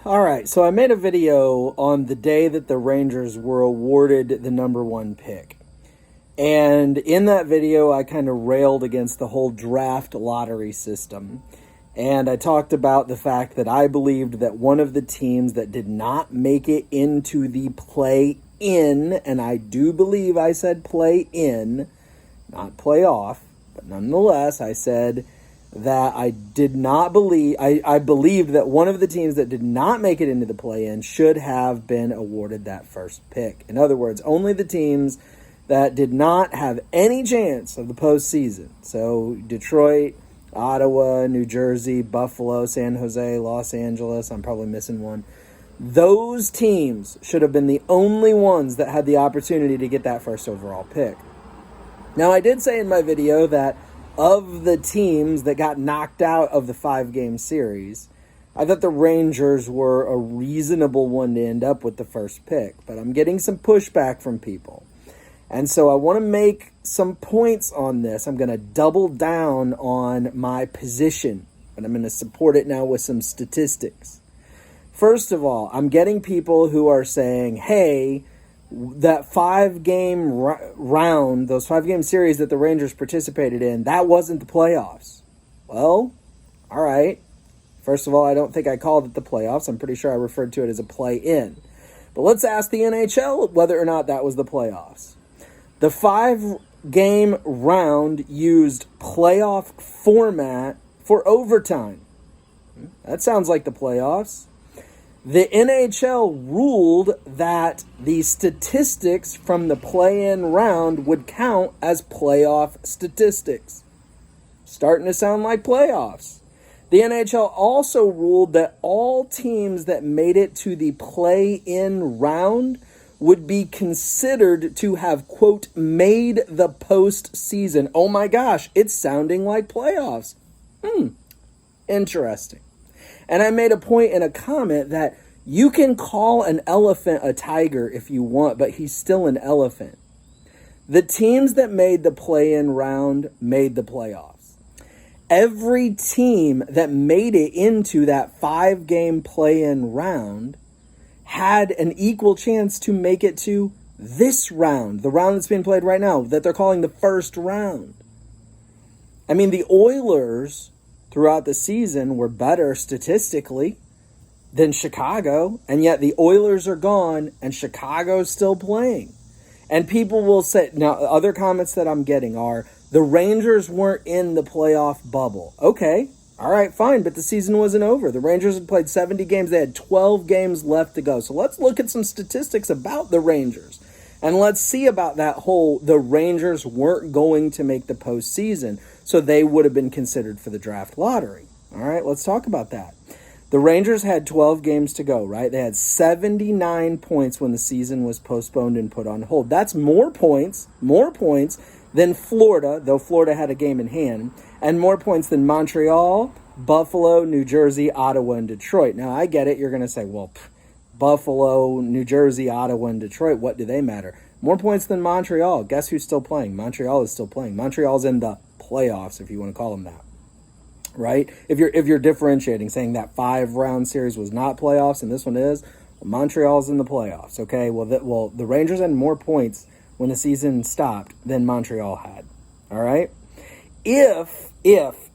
All right, so I made a video on the day that the Rangers were awarded the number one pick. And in that video, I kind of railed against the whole draft lottery system. And I talked about the fact that I believed that one of the teams that did not make it into the play-in, and I do believe I said play-in, not playoff, but nonetheless, I said that I did not believe, I believed that one of the teams that did not make it into the play-in should have been awarded that first pick. In other words, only the teams that did not have any chance of the postseason. So Detroit, Ottawa, New Jersey, Buffalo, San Jose, Los Angeles, I'm probably missing one. Those teams should have been the only ones that had the opportunity to get that first overall pick. Now, I did say in my video that of the teams that got knocked out of the 5-game series, I thought the Rangers were a reasonable one to end up with the first pick. But I'm getting some pushback from people. And so I want to make some points on this. I'm going to double down on my position, and I'm going to support it now with some statistics. First of all, I'm getting people who are saying, hey, that 5-game round, those 5-game series that the Rangers participated in, that wasn't the playoffs. Well, all right. First of all, I don't think I called it the playoffs. I'm pretty sure I referred to it as a play-in. But let's ask the NHL whether or not that was the playoffs. The 5-game round used playoff format for overtime. That sounds like the playoffs. The NHL ruled that the statistics from the play-in round would count as playoff statistics. Starting to sound like playoffs. The NHL also ruled that all teams that made it to the play-in round would be considered to have, quote, made the postseason. Oh my gosh, it's sounding like playoffs. Interesting. And I made a point in a comment that you can call an elephant a tiger if you want, but he's still an elephant. The teams that made the play-in round made the playoffs. Every team that made it into that 5-game play-in round had an equal chance to make it to this round, the round that's being played right now, that they're calling the first round. I mean, the Oilers throughout the season were better statistically than Chicago, and yet the Oilers are gone and Chicago's still playing. And people will say, now other comments that I'm getting are, the Rangers weren't in the playoff bubble. Okay, all right, fine, but the season wasn't over. The Rangers had played 70 games. They had 12 games left to go. So let's look at some statistics about the Rangers. And let's see about that whole, the Rangers weren't going to make the postseason, so they would have been considered for the draft lottery. All right, let's talk about that. The Rangers had 12 games to go, right? They had 79 points when the season was postponed and put on hold. That's more points than Florida, though Florida had a game in hand, and more points than Montreal, Buffalo, New Jersey, Ottawa, and Detroit. Now, I get it. You're going to say, well, Buffalo, New Jersey, Ottawa, and Detroit, what do they matter? More points than Montreal. Guess who's still playing? Montreal is still playing. Montreal's in the playoffs, if you want to call them that. Right? If you're differentiating, saying that 5-round series was not playoffs and this one is, well, Montreal's in the playoffs. Okay? Well, the Rangers had more points when the season stopped than Montreal had. All right? If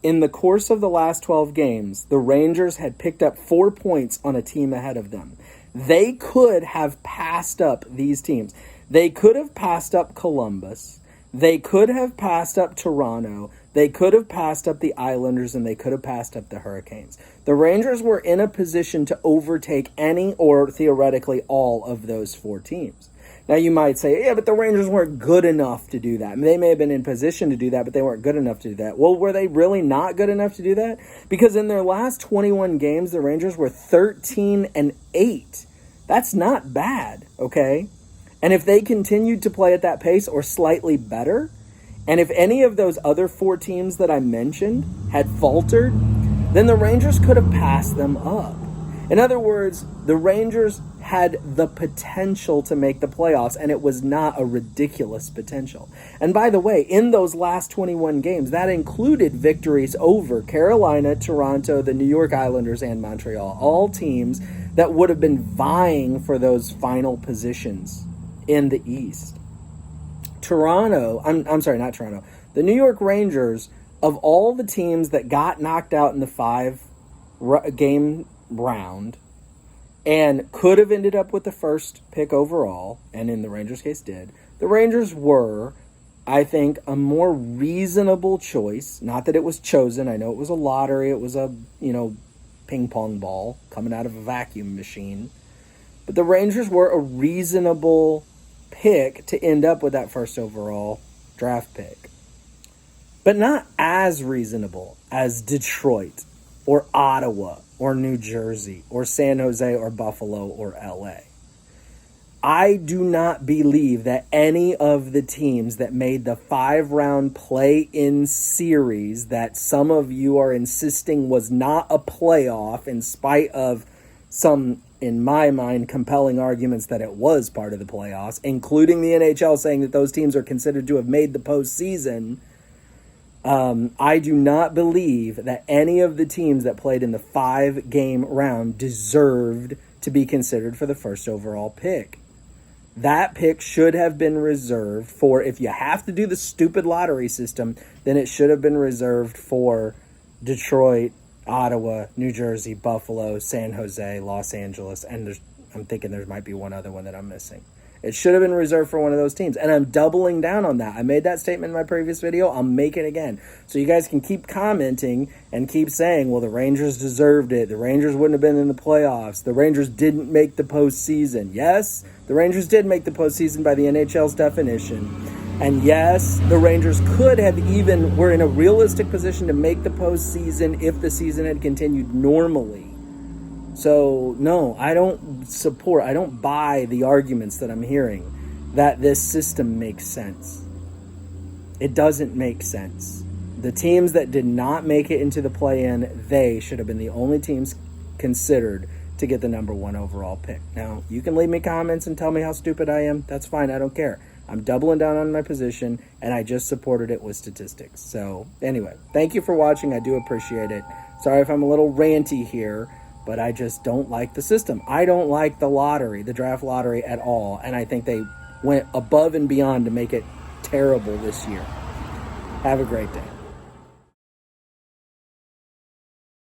in the course of the last 12 games, the Rangers had picked up 4 points on a team ahead of them, they could have passed up these teams. They could have passed up Columbus. They could have passed up Toronto. They could have passed up the Islanders, and they could have passed up the Hurricanes. The Rangers were in a position to overtake any or theoretically all of those 4 teams. Now, you might say, yeah, but the Rangers weren't good enough to do that. I mean, they may have been in position to do that, but they weren't good enough to do that. Well, were they really not good enough to do that? Because in their last 21 games, the Rangers were 13-8. That's not bad, okay? And if they continued to play at that pace or slightly better, and if any of those other 4 teams that I mentioned had faltered, then the Rangers could have passed them up. In other words, the Rangers had the potential to make the playoffs, and it was not a ridiculous potential. And by the way, in those last 21 games, that included victories over Carolina, Toronto, the New York Islanders, and Montreal, all teams that would have been vying for those final positions in the East. I'm sorry, not Toronto. The New York Rangers, of all the teams that got knocked out in the 5-game round and could have ended up with the first pick overall, and in the Rangers' case did, the Rangers were, I think, a more reasonable choice. Not that it was chosen. I know it was a lottery. It was a, ping pong ball coming out of a vacuum machine. But the Rangers were a reasonable pick to end up with that first overall draft pick. But not as reasonable as Detroit or Ottawa or New Jersey or San Jose or Buffalo or LA. I do not believe that any of the teams that made the 5-round play-in series that some of you are insisting was not a playoff in spite of some, in my mind, compelling arguments that it was part of the playoffs, including the NHL saying that those teams are considered to have made the postseason. I do not believe that any of the teams that played in the 5-game round deserved to be considered for the first overall pick. That pick should have been reserved for, if you have to do the stupid lottery system, then it should have been reserved for Detroit, Ottawa, New Jersey, Buffalo, San Jose, Los Angeles, and I'm thinking there might be one other one that I'm missing. It should have been reserved for one of those teams, and I'm doubling down on that. I made that statement in my previous video. I'll make it again. So you guys can keep commenting and keep saying, well, the Rangers deserved it. The Rangers wouldn't have been in the playoffs. The Rangers didn't make the postseason. Yes, the Rangers did make the postseason by the NHL's definition. And yes, the Rangers could have were in a realistic position to make the postseason if the season had continued normally. So, no, I don't buy the arguments that I'm hearing that this system makes sense. It doesn't make sense. The teams that did not make it into the play-in, they should have been the only teams considered to get the number 1 overall pick. Now, you can leave me comments and tell me how stupid I am. That's fine. I don't care. I'm doubling down on my position, and I just supported it with statistics. So, anyway, thank you for watching. I do appreciate it. Sorry if I'm a little ranty here, but I just don't like the system. I don't like the lottery, the draft lottery at all, and I think they went above and beyond to make it terrible this year. Have a great day.